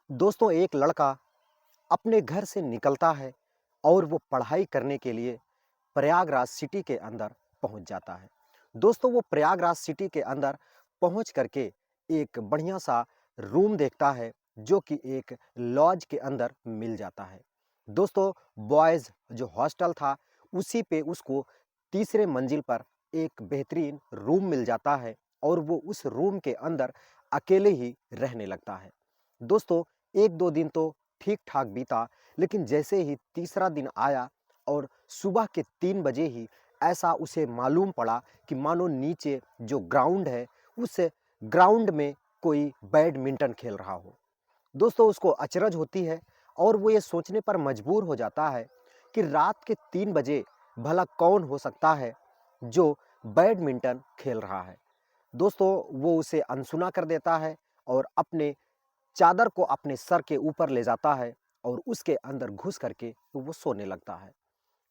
दोस्तों एक लड़का अपने घर से निकलता है और वो पढ़ाई करने के लिए प्रयागराज सिटी के अंदर पहुंच जाता है। दोस्तों वो प्रयागराज सिटी के अंदर पहुंच करके एक बढ़िया सा रूम देखता है जो कि एक लॉज के अंदर मिल जाता है। दोस्तों बॉयज़ जो हॉस्टल था उसी पे उसको तीसरे मंजिल पर एक बेहतरीन रूम मिल जाता है और वो उस रूम के अंदर अकेले ही रहने लगता है। दोस्तों 1-2 दिन तो ठीक-ठाक बीता, लेकिन जैसे ही तीसरा दिन आया और सुबह के 3 बजे ही ऐसा उसे मालूम पड़ा कि मानो नीचे जो ग्राउंड है, उस ग्राउंड में कोई बैडमिंटन खेल रहा हो। दोस्तों उसको अचरज होती है और वो ये सोचने पर मजबूर हो जाता है कि रात के 3 बजे भला कौन हो सकता है जो बैडमिंटन खेल रहा है। दोस्तों वो उसे अनसुना कर देता है और अपने चादर को अपने सर के ऊपर ले जाता है और उसके अंदर घुस करके वो सोने लगता है।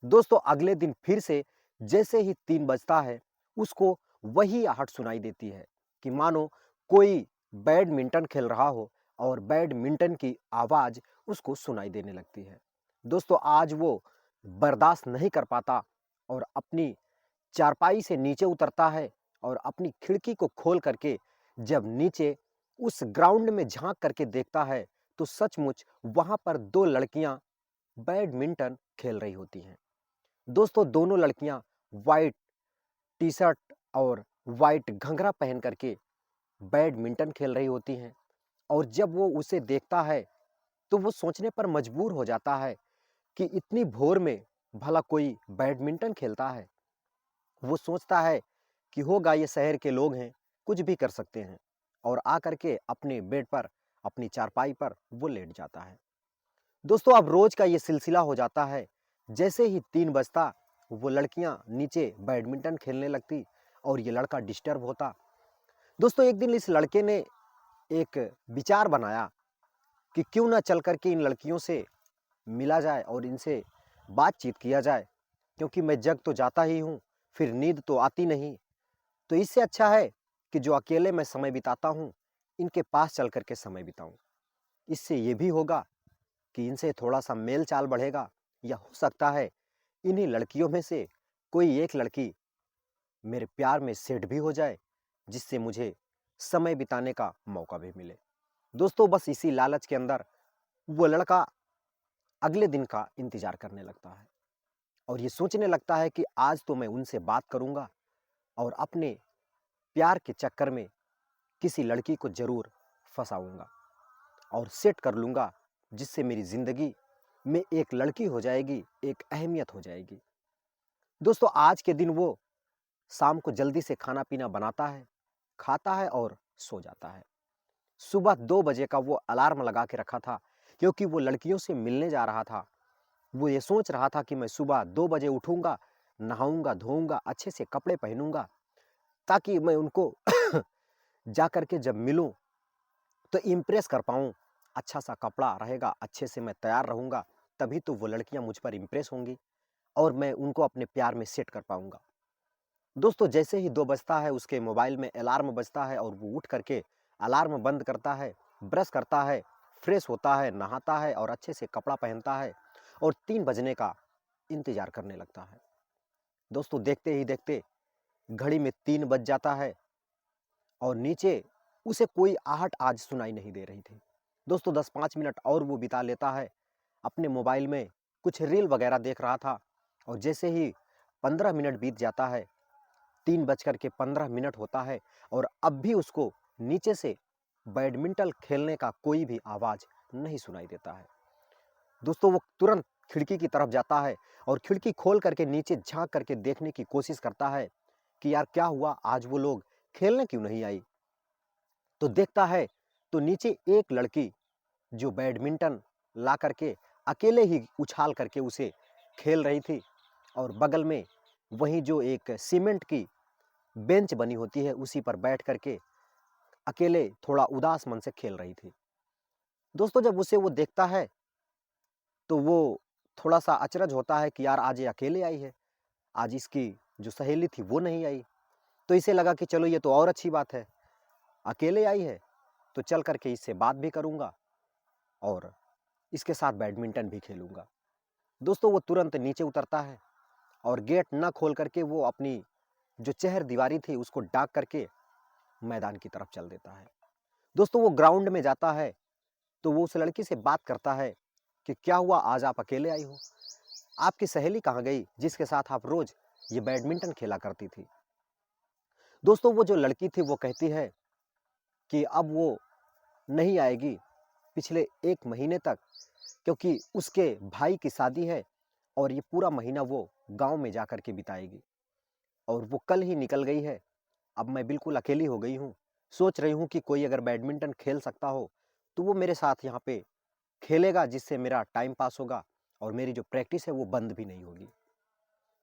दोस्तों अगले दिन फिर से जैसे ही 3 बजता है, उसको वही आहट सुनाई देती है कि मानो कोई बैडमिंटन खेल रहा हो और बैडमिंटन की आवाज़ उसको सुनाई देने लगती है। दोस्तों आज वो बर्दाश्त नहीं कर पाता और अपनी चारपाई से नीचे उतरता है और अपनी खिड़की को खोल करके जब नीचे उस ग्राउंड में झाँक करके देखता है, तो सचमुच वहाँ पर 2 लड़कियाँ बैडमिंटन खेल रही होती हैं। दोस्तों दोनों लड़कियां वाइट टी-शर्ट और वाइट घंघरा पहन करके बैडमिंटन खेल रही होती हैं और जब वो उसे देखता है तो वो सोचने पर मजबूर हो जाता है कि इतनी भोर में भला कोई बैडमिंटन खेलता है। वो सोचता है कि होगा ये शहर के लोग हैं, कुछ भी कर सकते हैं और आकर के अपने बेड पर, अपनी चारपाई पर वो लेट जाता है। दोस्तों अब रोज का ये सिलसिला हो जाता है। जैसे ही 3 बजता वो लड़कियां नीचे बैडमिंटन खेलने लगती और ये लड़का डिस्टर्ब होता। दोस्तों एक दिन इस लड़के ने एक विचार बनाया कि क्यों ना चल कर के इन लड़कियों से मिला जाए और इनसे बातचीत किया जाए, क्योंकि मैं जग तो जाता ही हूँ, फिर नींद तो आती नहीं। तो इससे अच्छा है कि जो अकेले मैं समय बिताता हूँ, इनके पास चल कर के समय बिताऊँ। इससे ये भी होगा कि इनसे थोड़ा-सा मेल-चाल बढ़ेगा या हो सकता है इन्हीं लड़कियों में से कोई एक लड़की मेरे प्यार में सेट भी हो जाए, जिससे मुझे समय बिताने का मौका भी मिले। दोस्तों बस इसी लालच के अंदर वो लड़का अगले दिन का इंतज़ार करने लगता है और ये सोचने लगता है कि आज तो मैं उनसे बात करूँगा और अपने प्यार के चक्कर में किसी लड़की को ज़रूर फँसाऊँगा और सेट कर लूँगा, जिससे मेरी ज़िंदगी में एक लड़की हो जाएगी, एक अहमियत हो जाएगी। दोस्तों आज के दिन वो शाम को जल्दी से खाना-पीना बनाता है, खाता है और सो जाता है। सुबह 2 बजे का वो अलार्म लगा के रखा था, क्योंकि वो लड़कियों से मिलने जा रहा था। वो ये सोच रहा था कि मैं सुबह 2 बजे उठूँगा, नहाऊँगा, धोऊँगा, अच्छे से कपड़े पहनूँगा, ताकि मैं उनको जा कर के जब मिलूँ तो इम्प्रेस कर पाऊँ। अच्छा-सा कपड़ा रहेगा, अच्छे से मैं तैयार रहूँगा, तभी तो वो लड़कियाँ मुझ पर इम्प्रेस होंगी और मैं उनको अपने प्यार में सेट कर पाऊँगा। दोस्तों जैसे ही 2 बजता है उसके मोबाइल में अलार्म बजता है और वो उठ करके अलार्म बंद करता है, ब्रश करता है, फ्रेश होता है, नहाता है और अच्छे से कपड़ा पहनता है और 3 बजने का इंतज़ार करने लगता है। दोस्तों देखते ही देखते घड़ी में 3 बज जाता है और नीचे उसे कोई आहट आज सुनाई नहीं दे रही थी। दोस्तों 10-5 मिनट और वो बिता लेता है, अपने मोबाइल में कुछ रील वगैरह देख रहा था और जैसे ही 15 मिनट बीत जाता है, 3 बज कर के 15 मिनट होता है और अब भी उसको नीचे से बैडमिंटन खेलने का कोई भी आवाज़ नहीं सुनाई देता है। दोस्तों वो तुरंत खिड़की की तरफ जाता है और खिड़की खोल करके नीचे झाँक करके देखने की कोशिश करता है कि यार क्या हुआ, आज वो लोग खेलने क्यों नहीं आई? तो देखता है तो नीचे एक लड़की जो बैडमिंटन ला करके अकेले ही उछाल करके उसे खेल रही थी और बगल में वहीं जो एक सीमेंट की बेंच बनी होती है उसी पर बैठ करके अकेले थोड़ा उदास मन से खेल रही थी। दोस्तों जब उसे वो देखता है तो वो थोड़ा-सा अचरज होता है कि यार आज ये अकेले आई है, आज इसकी जो सहेली थी वो नहीं आई। तो इसे लगा कि चलो ये तो और अच्छी बात है, अकेले आई है तो चल कर के इससे बात भी करूँगा और इसके साथ बैडमिंटन भी खेलूँगा। दोस्तों वो तुरंत नीचे उतरता है और गेट ना खोल करके वो अपनी जो चहर-दीवारी थी उसको डाक करके मैदान की तरफ चल देता है। दोस्तों वो ग्राउंड में जाता है तो वो उस लड़की से बात करता है कि क्या हुआ, आज आप अकेले आई हो? आपकी सहेली कहाँ गई जिसके साथ आप रोज़ ये बैडमिंटन खेला करती थी? दोस्तों वो जो लड़की थी वो कहती है कि अब वो नहीं आएगी पिछले 1 महीने तक, क्योंकि उसके भाई की शादी है और ये पूरा महीना वो गाँव में जाकर के बिताएगी और वो कल ही निकल गई है। अब मैं बिल्कुल अकेली हो गई हूँ। सोच रही हूँ कि कोई अगर बैडमिंटन खेल सकता हो, तो वो मेरे साथ यहाँ पे खेलेगा, जिससे मेरा टाइम पास होगा और मेरी जो प्रैक्टिस है वो बंद भी नहीं होगी।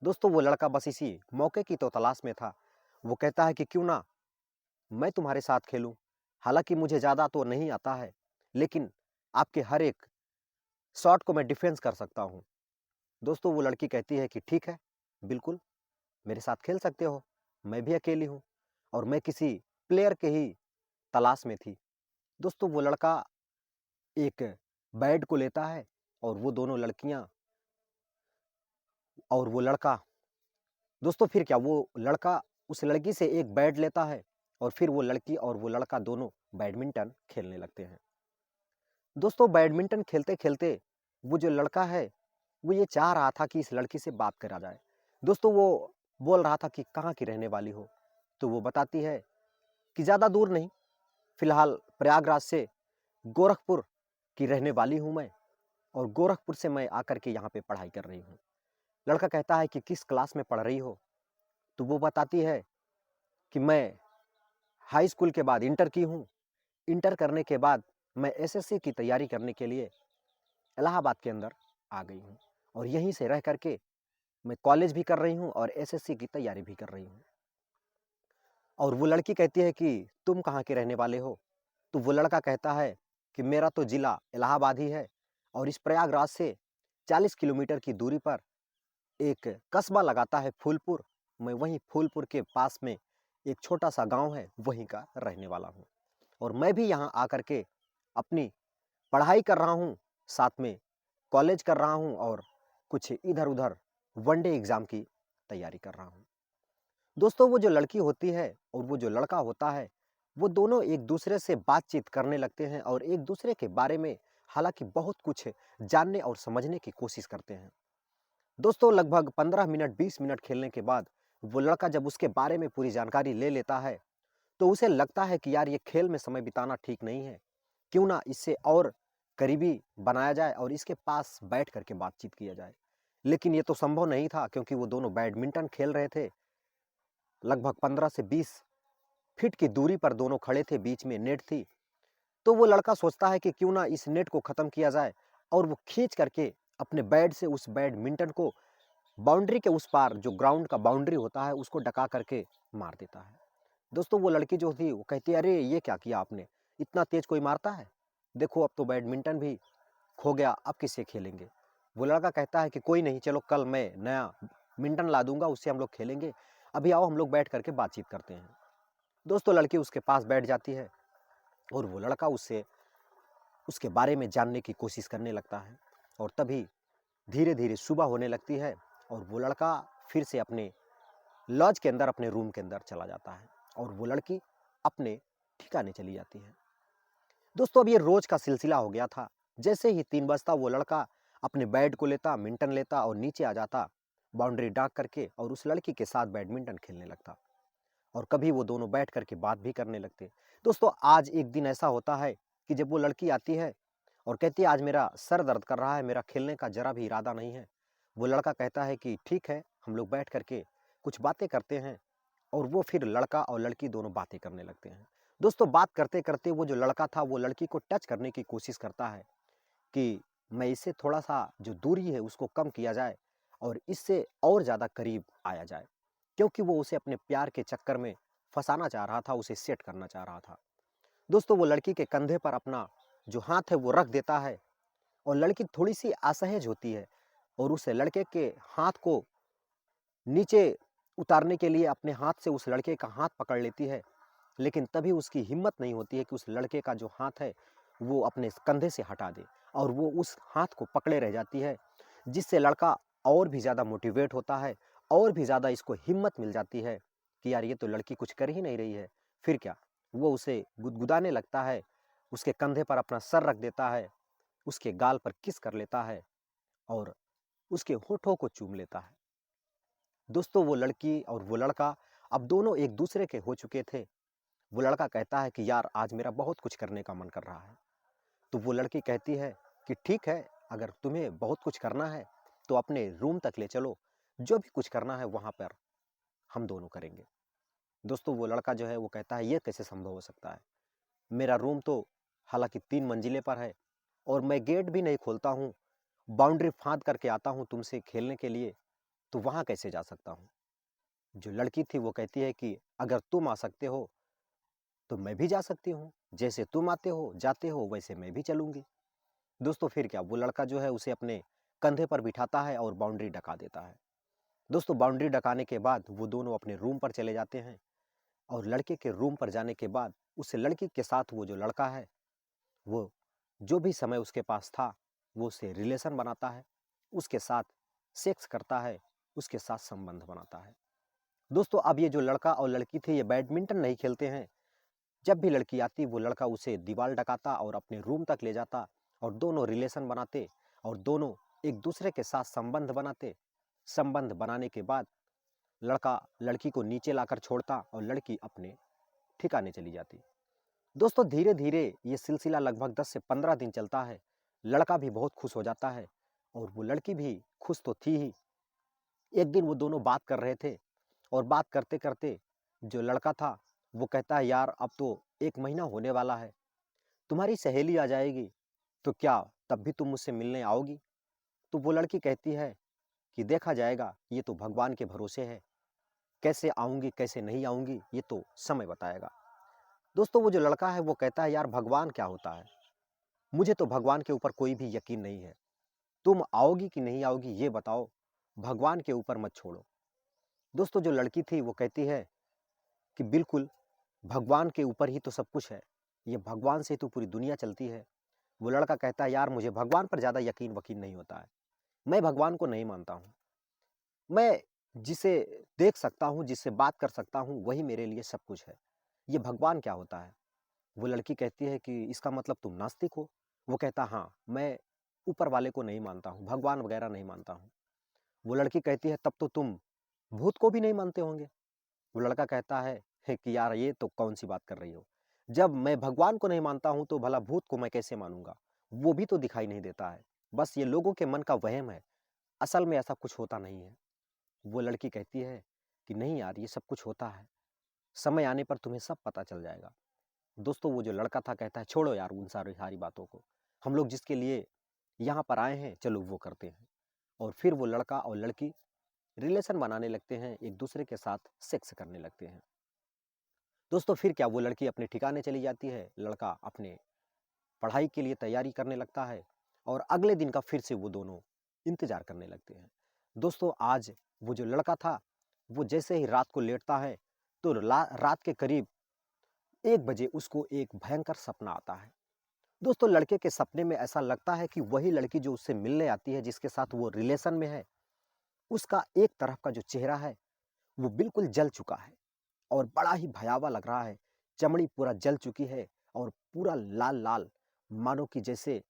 दोस्तों वो लड़का बस इसी मौके की तो तलाश में था। वो कहता है कि क्यों ना मैं तुम्हारे साथ खेलूँ। हालाँकि मुझे ज़्यादा तो नहीं आता है, लेकिन आपके हर एक शॉट को मैं डिफेंस कर सकता हूँ। दोस्तों वो लड़की कहती है कि ठीक है, बिल्कुल मेरे साथ खेल सकते हो। मैं भी अकेली हूँ और मैं किसी प्लेयर के ही तलाश में थी। दोस्तों वो लड़का एक बैट को लेता है और वो दोनों लड़कियाँ और वो लड़का, दोस्तों फिर क्या, वो लड़का उस लड़की से एक बैट लेता है और फिर वो लड़की और वो लड़का दोनों बैडमिंटन खेलने लगते हैं। दोस्तों बैडमिंटन खेलते-खेलते वो जो लड़का है, वो ये चाह रहा था कि इस लड़की से बात करा जाए। दोस्तों वो बोल रहा था कि कहाँ की रहने वाली हो? तो वो बताती है कि ज़्यादा दूर नहीं, फिलहाल प्रयागराज से गोरखपुर की रहने वाली हूँ मैं और गोरखपुर से मैं आकर के यहाँ पे पढ़ाई कर रही हूँ। लड़का कहता है कि किस क्लास में पढ़ रही हो? तो वो बताती है कि मैं हाई स्कूल के बाद इंटर की हूँ। इंटर करने के बाद मैं एसएससी की तैयारी करने के लिए इलाहाबाद के अंदर आ गई हूँ और यहीं से रह करके मैं कॉलेज भी कर रही हूँ और एसएससी की तैयारी भी कर रही हूँ। और वो लड़की कहती है कि तुम कहाँ के रहने वाले हो? तो वो लड़का कहता है कि मेरा तो ज़िला इलाहाबाद ही है और इस प्रयागराज से 40 किलोमीटर की दूरी पर एक कस्बा लगाता है फूलपुर। मैं वहीं फूलपुर के पास में एक छोटा-सा गाँव है, वहीं का रहने वाला हूँ और मैं भी यहाँ आकर के अपनी पढ़ाई कर रहा हूँ, साथ में कॉलेज कर रहा हूँ और कुछ इधर-उधर वनडे एग्ज़ाम की तैयारी कर रहा हूँ। दोस्तों वो जो लड़की होती है और वो जो लड़का होता है, वो दोनों एक-दूसरे से बातचीत करने लगते हैं और एक-दूसरे के बारे में हालाँकि बहुत कुछ जानने और समझने की कोशिश करते हैं। दोस्तों लगभग 15 मिनट 20 मिनट खेलने के बाद वो लड़का जब उसके बारे में पूरी जानकारी ले लेता है, तो उसे लगता है कि यार ये खेल में समय बिताना ठीक नहीं है। क्यों ना इससे और करीबी बनाया जाए और इसके पास बैठ कर के बातचीत किया जाए। लेकिन ये तो संभव नहीं था, क्योंकि वो दोनों बैडमिंटन खेल रहे थे। लगभग 15 से 20 फीट की दूरी पर दोनों खड़े थे, बीच में नेट थी। तो वो लड़का सोचता है कि क्यों ना इस नेट को ख़त्म किया जाए और वो खींच करके अपने बैट से उस बैडमिंटन को बाउंड्री के उस पार, जो ग्राउंड का बाउंड्री होता है, उसको डका करके मार देता है। दोस्तों वो लड़की जो थी वो कहती है, अरे ये क्या किया आपने? इतना तेज़ कोई मारता है? देखो अब तो बैडमिंटन भी खो गया, अब किससे खेलेंगे? वो लड़का कहता है कि कोई नहीं, चलो कल मैं नया मिंटन ला दूँगा, उससे हम लोग खेलेंगे। अभी आओ हम लोग बैठ करके बातचीत करते हैं। दोस्तों लड़की उसके पास बैठ जाती है और वो लड़का उससे उसके बारे में जानने की कोशिश करने लगता है और तभी धीरे-धीरे सुबह होने लगती है और वो लड़का फिर से अपने लॉज के अंदर, अपने रूम के अंदर चला जाता है और वो लड़की अपने ठिकाने चली जाती है। दोस्तों अब ये रोज का सिलसिला हो गया था। जैसे ही 3 बजता वो लड़का अपने बैट को लेता, मिंटन लेता और नीचे आ जाता, बाउंड्री डाक करके, और उस लड़की के साथ बैडमिंटन खेलने लगता और कभी वो दोनों बैठ करके बात भी करने लगते। दोस्तों आज एक दिन ऐसा होता है कि जब वो लड़की आती है और कहती है आज मेरा सर दर्द कर रहा है, मेरा खेलने का ज़रा भी इरादा नहीं है। वो लड़का कहता है कि ठीक है, हम लोग बैठ करके कुछ बातें करते हैं और वो फिर लड़का और लड़की दोनों बातें करने लगते हैं। दोस्तों बात करते-करते वो जो लड़का था वो लड़की को टच करने की कोशिश करता है कि मैं इससे थोड़ा-सा जो दूरी है उसको कम किया जाए और इससे और ज़्यादा करीब आया जाए। क्योंकि वो उसे अपने प्यार के चक्कर में फँसाना चाह रहा था, उसे सेट करना चाह रहा था। दोस्तों वो लड़की के कंधे पर अपना जो हाथ है वो रख देता है और लड़की थोड़ी-सी असहज होती है और उस लड़के के हाथ को नीचे उतारने के लिए अपने हाथ से उस लड़के का हाथ पकड़ लेती है। लेकिन तभी उसकी हिम्मत नहीं होती है कि उस लड़के का जो हाथ है वो अपने कंधे से हटा दे और वो उस हाथ को पकड़े रह जाती है, जिससे लड़का और भी ज़्यादा मोटिवेट होता है और भी ज़्यादा इसको हिम्मत मिल जाती है कि यार ये तो लड़की कुछ कर ही नहीं रही है। फिर क्या, वो उसे गुदगुदाने लगता है, उसके कंधे पर अपना सर रख देता है, उसके गाल पर किस कर लेता है और उसके होठों को चूम लेता है। दोस्तों, वो लड़की और वो लड़का अब दोनों एक दूसरे के हो चुके थे। वो लड़का कहता है कि यार आज मेरा बहुत कुछ करने का मन कर रहा है। तो वो लड़की कहती है कि ठीक है, अगर तुम्हें बहुत कुछ करना है तो अपने रूम तक ले चलो, जो भी कुछ करना है वहाँ पर हम दोनों करेंगे। दोस्तों, वो लड़का जो है वो कहता है ये कैसे संभव हो सकता है? मेरा रूम तो हालांकि 3 मंजिले पर है और मैं गेट भी नहीं खोलता हूँ, बाउंड्री फाँद करके आता हूँ तुमसे खेलने के लिए, तो वहाँ कैसे जा सकता हूँ? जो लड़की थी वो कहती है कि अगर तुम आ सकते हो तो मैं भी जा सकती हूँ, जैसे तुम आते हो जाते हो वैसे मैं भी चलूँगी। दोस्तों, फिर क्या, वो लड़का जो है उसे अपने कंधे पर बिठाता है और बाउंड्री डका देता है। दोस्तों, बाउंड्री डकाने के बाद वो दोनों अपने रूम पर चले जाते हैं और लड़के के रूम पर जाने के बाद उस लड़की के साथ वो जो लड़का है, वो जो भी समय उसके पास था वो उससे रिलेशन बनाता है, उसके साथ सेक्स करता है, उसके साथ संबंध बनाता है। दोस्तों, अब ये जो लड़का और लड़की थे ये बैडमिंटन नहीं खेलते हैं। जब भी लड़की आती वो लड़का उसे दीवार डकाता और अपने रूम तक ले जाता और दोनों रिलेशन बनाते और दोनों एक दूसरे के साथ संबंध बनाते। संबंध बनाने के बाद लड़का लड़की को नीचे लाकर छोड़ता और लड़की अपने ठिकाने चली जाती। दोस्तों, धीरे धीरे ये सिलसिला लगभग 10 से 15 दिन चलता है। लड़का भी बहुत खुश हो जाता है और वो लड़की भी खुश तो थी ही। एक दिन वो दोनों बात कर रहे थे और बात करते करते जो लड़का था वो कहता है यार अब तो 1 महीना होने वाला है, तुम्हारी सहेली आ जाएगी तो क्या तब भी तुम मुझसे मिलने आओगी? तो वो लड़की कहती है कि देखा जाएगा, ये तो भगवान के भरोसे है, कैसे आऊँगी कैसे नहीं आऊँगी ये तो समय बताएगा। दोस्तों, वो जो लड़का है वो कहता है यार भगवान क्या होता है? मुझे तो भगवान के ऊपर कोई भी यकीन नहीं है। तुम आओगी कि नहीं आओगी ये बताओ, भगवान के ऊपर मत छोड़ो। दोस्तों, जो लड़की थी वो कहती है कि बिल्कुल, भगवान के ऊपर ही तो सब कुछ है। ये भगवान से तो पूरी दुनिया चलती है। वो लड़का कहता है यार मुझे भगवान पर ज़्यादा यकीन-वकीन नहीं होता है। मैं भगवान को नहीं मानता हूँ। मैं जिसे देख सकता हूँ, जिससे बात कर सकता हूँ, वही मेरे लिए सब कुछ है। ये भगवान क्या होता है? वो लड़की कहती है कि इसका मतलब तुम नास्तिक हो? वो कहता हाँ, मैं ऊपर वाले को नहीं मानता हूँ, भगवान वगैरह नहीं मानता हूँ। वो लड़की कहती है तब तो तुम भूत को भी नहीं मानते होंगे? वो लड़का कहता है कि यार ये तो कौन-सी बात कर रही हो? जब मैं भगवान को नहीं मानता हूँ तो भला भूत को मैं कैसे मानूँगा? वो भी तो दिखाई नहीं देता है। बस ये लोगों के मन का वहम है, असल में ऐसा कुछ होता नहीं है। वो लड़की कहती है कि नहीं यार ये सब कुछ होता है, समय आने पर तुम्हें सब पता चल जाएगा। दोस्तों, वो जो लड़का था कहता है छोड़ो यार उन सारी सारी बातों को, हम लोग जिसके लिए यहाँ पर आए हैं चलो वो करते हैं। और फिर वो लड़का और लड़की रिलेशन बनाने लगते हैं, एक दूसरे के साथ सेक्स करने लगते हैं। दोस्तों, फिर क्या, वो लड़की अपने ठिकाने चली जाती है, लड़का अपने पढ़ाई के लिए तैयारी करने लगता है और अगले दिन का फिर से वो दोनों इंतजार करने लगते हैं। दोस्तों, आज वो जो लड़का था वो जैसे ही रात को लेटता है तो रात के करीब 1 बजे उसको एक भयंकर सपना आता है। दोस्तों, लड़के के सपने में ऐसा लगता है कि वही लड़की जो उससे मिलने आती है, जिसके साथ वो रिलेशन में है, उसका एक तरफ का जो चेहरा है वो बिल्कुल जल चुका है और बड़ा ही भयावह लग रहा है। चमड़ी पूरा जल चुकी है और पूरा लाल-लाल, मानो कि जैसे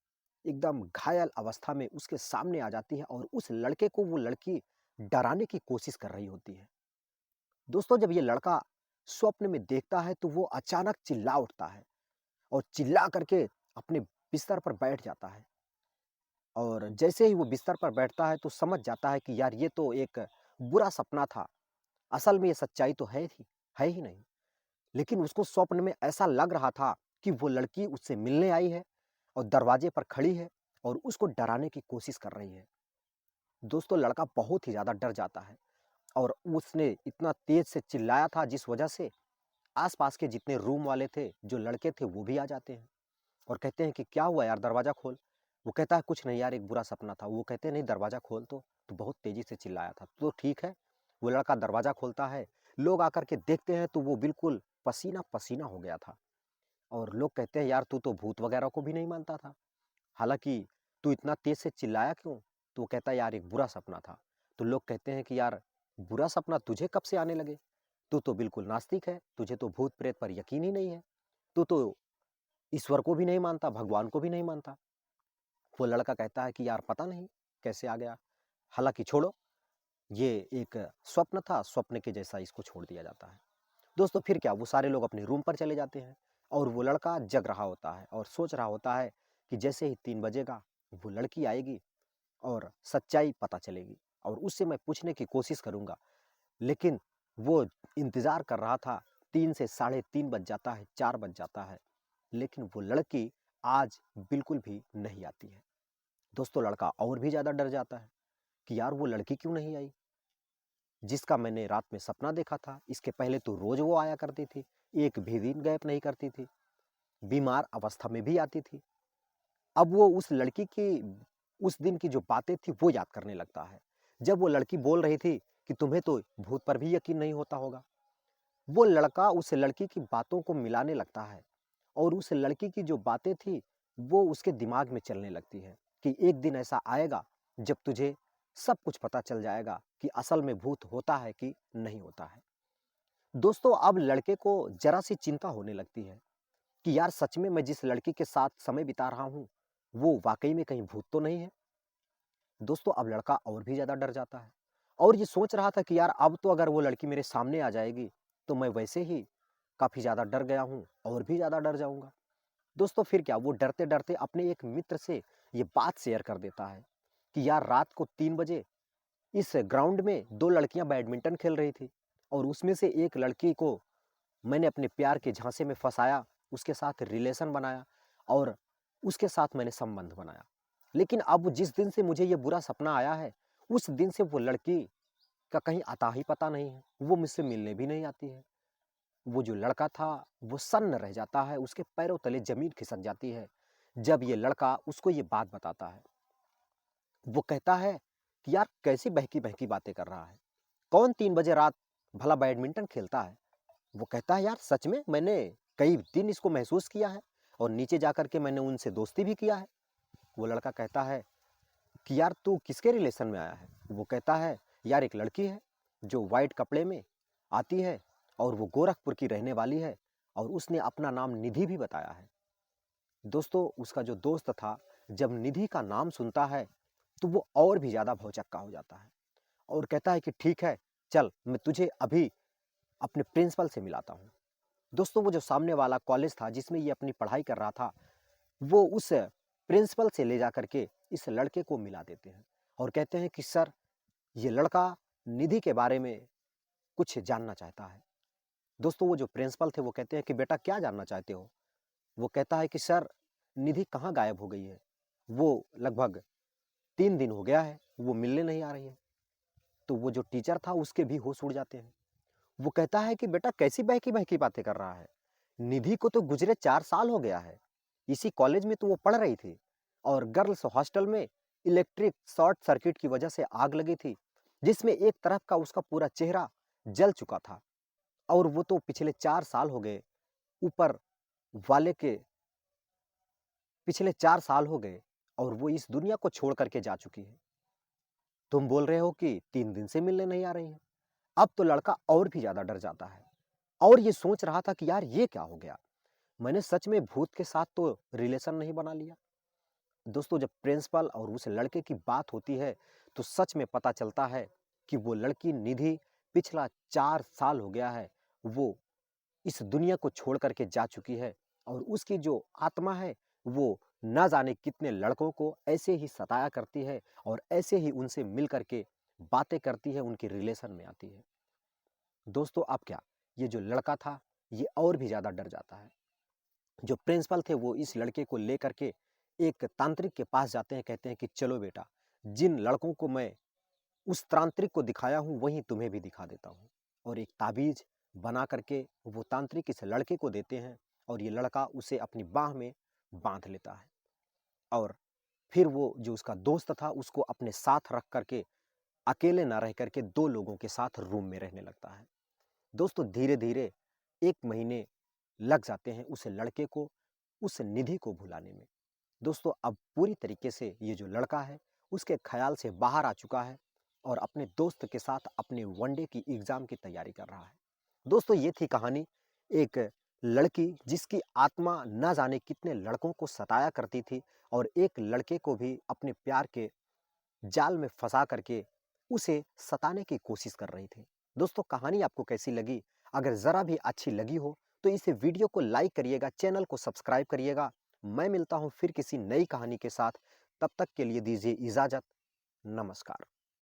एकदम घायल अवस्था में उसके सामने आ जाती है और उस लड़के को वो लड़की डराने की कोशिश कर रही होती है। दोस्तों, जब ये लड़का स्वप्न में देखता है तो वो अचानक चिल्ला उठता है और चिल्ला करके अपने बिस्तर पर बैठ जाता है और जैसे ही वो बिस्तर पर बैठता है तो समझ जाता है कि यार ये तो एक बुरा सपना था। असल में ये सच्चाई तो है ही नहीं। लेकिन उसको स्वप्न में ऐसा लग रहा था कि वो लड़की उससे मिलने आई है और दरवाजे पर खड़ी है और उसको डराने की कोशिश कर रही है। दोस्तों, लड़का बहुत ही ज़्यादा डर जाता है और उसने इतना तेज़ से चिल्लाया था जिस वजह से आस-पास के जितने रूम वाले थे, जो लड़के थे वो भी आ जाते हैं और कहते हैं कि क्या हुआ यार दरवाज़ा खोल। वो कहता है कुछ नहीं यार एक बुरा सपना था। वो कहते हैं नहीं दरवाज़ा खोल तो बहुत तेज़ी से चिल्लाया था। तो ठीक है, वो लड़का दरवाज़ा खोलता है। लोग आकर के देखते हैं तो वो बिल्कुल पसीना-पसीना हो गया था और लोग कहते हैं यार तू तो भूत वगैरह को भी नहीं मानता था, हालाँकि तू इतना तेज़ से चिल्लाया क्यों? तो वो कहता है यार एक बुरा सपना था। तो लोग कहते हैं कि यार बुरा सपना तुझे कब से आने लगे? तू तो बिल्कुल नास्तिक है, तुझे तो भूत-प्रेत पर यकीन ही नहीं है। तू तो ईश्वर को भी नहीं मानता, भगवान को भी नहीं मानता। वो लड़का कहता है कि यार पता नहीं कैसे आ गया, हालाँकि छोड़ो, ये एक स्वप्न था, स्वप्न के जैसा इसको छोड़ दिया जाता है। दोस्तों फिर क्या, वो सारे लोग अपने रूम पर चले जाते हैं और वो लड़का जग रहा होता है और सोच रहा होता है कि जैसे ही 3 बजेगा वो लड़की आएगी और सच्चाई पता चलेगी और उससे मैं पूछने की कोशिश करूँगा। लेकिन वो इंतज़ार कर रहा था, 3 से साढ़े 3 बज जाता है, 4 बज जाता है, लेकिन वो लड़की आज बिल्कुल भी नहीं आती है। दोस्तों लड़का और भी ज़्यादा डर जाता है कि यार वो लड़की क्यों नहीं आई? जिसका मैंने रात में सपना देखा था, इसके पहले तो रोज़ वो आया करती थी, एक भी दिन गैप नहीं करती थी, बीमार अवस्था में भी आती थी। अब वो उस लड़की की उस दिन की जो बातें थी वो याद करने लगता है। जब वो लड़की बोल रही थी कि तुम्हें तो भूत पर भी यकीन नहीं होता होगा। वो लड़का उस लड़की की बातों को मिलाने लगता है और उस लड़की की जो बातें थी वो उसके दिमाग में चलने लगती है कि एक दिन ऐसा आएगा जब तुझे सब कुछ पता चल जाएगा कि असल में भूत होता है कि नहीं होता है। दोस्तों अब लड़के को जरा सी चिंता होने लगती है कि यार सच में मैं जिस लड़की के साथ समय बिता रहा हूँ वो वाकई में कहीं भूत तो नहीं है। दोस्तों अब लड़का और भी ज़्यादा डर जाता है और ये सोच रहा था कि यार अब तो अगर वो लड़की मेरे सामने आ जाएगी तो मैं वैसे ही काफ़ी ज़्यादा डर गया हूँ और भी ज़्यादा डर जाऊँगा। दोस्तों फिर क्या, वो डरते-डरते अपने एक मित्र से ये बात शेयर कर देता है कि यार रात को 3 बजे इस ग्राउंड में 2 लड़कियाँ बैडमिंटन खेल रही थी और उसमें से एक लड़की को मैंने अपने प्यार के झांसे में फँसाया, उसके साथ रिलेशन बनाया और उसके साथ मैंने संबंध बनाया। लेकिन अब जिस दिन से मुझे ये बुरा सपना आया है, उस दिन से वो लड़की का कहीं अता ही पता नहीं है। वो मुझसे मिलने भी नहीं आती है। वो जो लड़का था, वो सन्न रह जाता है, उसके पैरों तले ज़मीन खिसक जाती है, जब ये लड़का उसको ये बात बताता है। वो कहता है कि यार कैसी बहकी-बहकी बातें कर रहा है? कौन 3 बजे रात भला बैडमिंटन खेलता है? वो कहता है यार सच में मैंने कई दिन इसको महसूस किया है और नीचे जाकर के मैंने उनसे दोस्ती भी किया है। वो लड़का कहता है कि यार तू किसके रिलेशन में आया है? वो कहता है यार एक लड़की है जो वाइट कपड़े में आती है और वो गोरखपुर की रहने वाली है और उसने अपना नाम निधि भी बताया है। दोस्तों उसका जो दोस्त था जब निधि का नाम सुनता है तो वो और भी ज़्यादा भौचक्का हो जाता है और कहता है कि ठीक है, चल मैं तुझे अभी अपने प्रिंसिपल से मिलाता हूँ। दोस्तों वो जो सामने वाला कॉलेज था जिसमें ये अपनी पढ़ाई कर रहा था, वो उस प्रिंसिपल से ले जाकर के इस लड़के को मिला देते हैं और कहते हैं कि सर ये लड़का निधि के बारे में कुछ जानना चाहता है। दोस्तों वो जो प्रिंसिपल थे वो कहते हैं कि बेटा क्या जानना चाहते हो? वो कहता है कि सर निधि कहाँ गायब हो गई है? वो लगभग 3 दिन हो गया है, वो मिलने नहीं आ रही है। तो वो जो टीचर था उसके भी होश उड़ जाते हैं। वो कहता है कि बेटा कैसी बहकी-बहकी बातें कर रहा है? निधि को तो गुज़रे 4 साल हो गया है। इसी कॉलेज में तो वो पढ़ रही थी और गर्ल्स हॉस्टल में इलेक्ट्रिक शॉर्ट सर्किट की वजह से आग लगी थी, जिसमें एक तरफ का उसका पूरा चेहरा जल चुका था और वो तो पिछले 4 साल हो गए, ऊपर वाले के पिछले 4 साल हो गए और वो इस दुनिया को छोड़ कर के जा चुकी है। तुम बोल रहे हो कि 3 दिन से मिलने नहीं आ रही है। अब तो लड़का और भी ज़्यादा डर जाता है और ये सोच रहा था कि यार ये क्या हो गया? मैंने सच में भूत के साथ तो रिलेशन नहीं बना लिया। दोस्तों जब प्रिंसिपल और उस लड़के की बात होती है तो सच में पता चलता है कि वो लड़की निधि पिछला 4 साल हो गया है वो इस दुनिया को छोड़ कर के जा चुकी है और उसकी जो आत्मा है वो ना जाने कितने लड़कों को ऐसे ही सताया करती है और ऐसे ही उनसे मिल कर के बातें करती है, उनके रिलेशन में आती है। दोस्तों अब क्या, ये जो लड़का था ये और भी ज़्यादा डर जाता है। जो प्रिंसिपल थे वो इस लड़के को लेकर के एक तांत्रिक के पास जाते हैं, कहते हैं कि चलो बेटा, जिन लड़कों को मैं उस तांत्रिक को दिखाया हूँ वहीं तुम्हें भी दिखा देता हूँ। और एक ताबीज बना करके वो तांत्रिक इस लड़के को देते हैं और ये लड़का उसे अपनी बाह में बांध लेता है और फिर वो जो उसका दोस्त था उसको अपने साथ रख करके अकेले ना रह करके 2 लोगों के साथ रूम में रहने लगता है। दोस्तों धीरे-धीरे 1 महीने लग जाते हैं उस लड़के को, उस निधि को भुलाने में। दोस्तों अब पूरी तरीके से ये जो लड़का है उसके ख्याल से बाहर आ चुका है और अपने दोस्त के साथ अपने वनडे की एग्ज़ाम की तैयारी कर रहा है। दोस्तों ये थी कहानी एक लड़की जिसकी आत्मा ना जाने कितने लड़कों को सताया करती थी और एक लड़के को भी अपने प्यार के जाल में फंसा करके उसे सताने की कोशिश कर रही थी। दोस्तों कहानी आपको कैसी लगी? अगर ज़रा भी अच्छी लगी हो तो इस वीडियो को लाइक करिएगा, चैनल को सब्सक्राइब करिएगा। मैं मिलता हूँ फिर किसी नई कहानी के साथ, तब तक के लिए दीजिए इजाज़त। नमस्कार।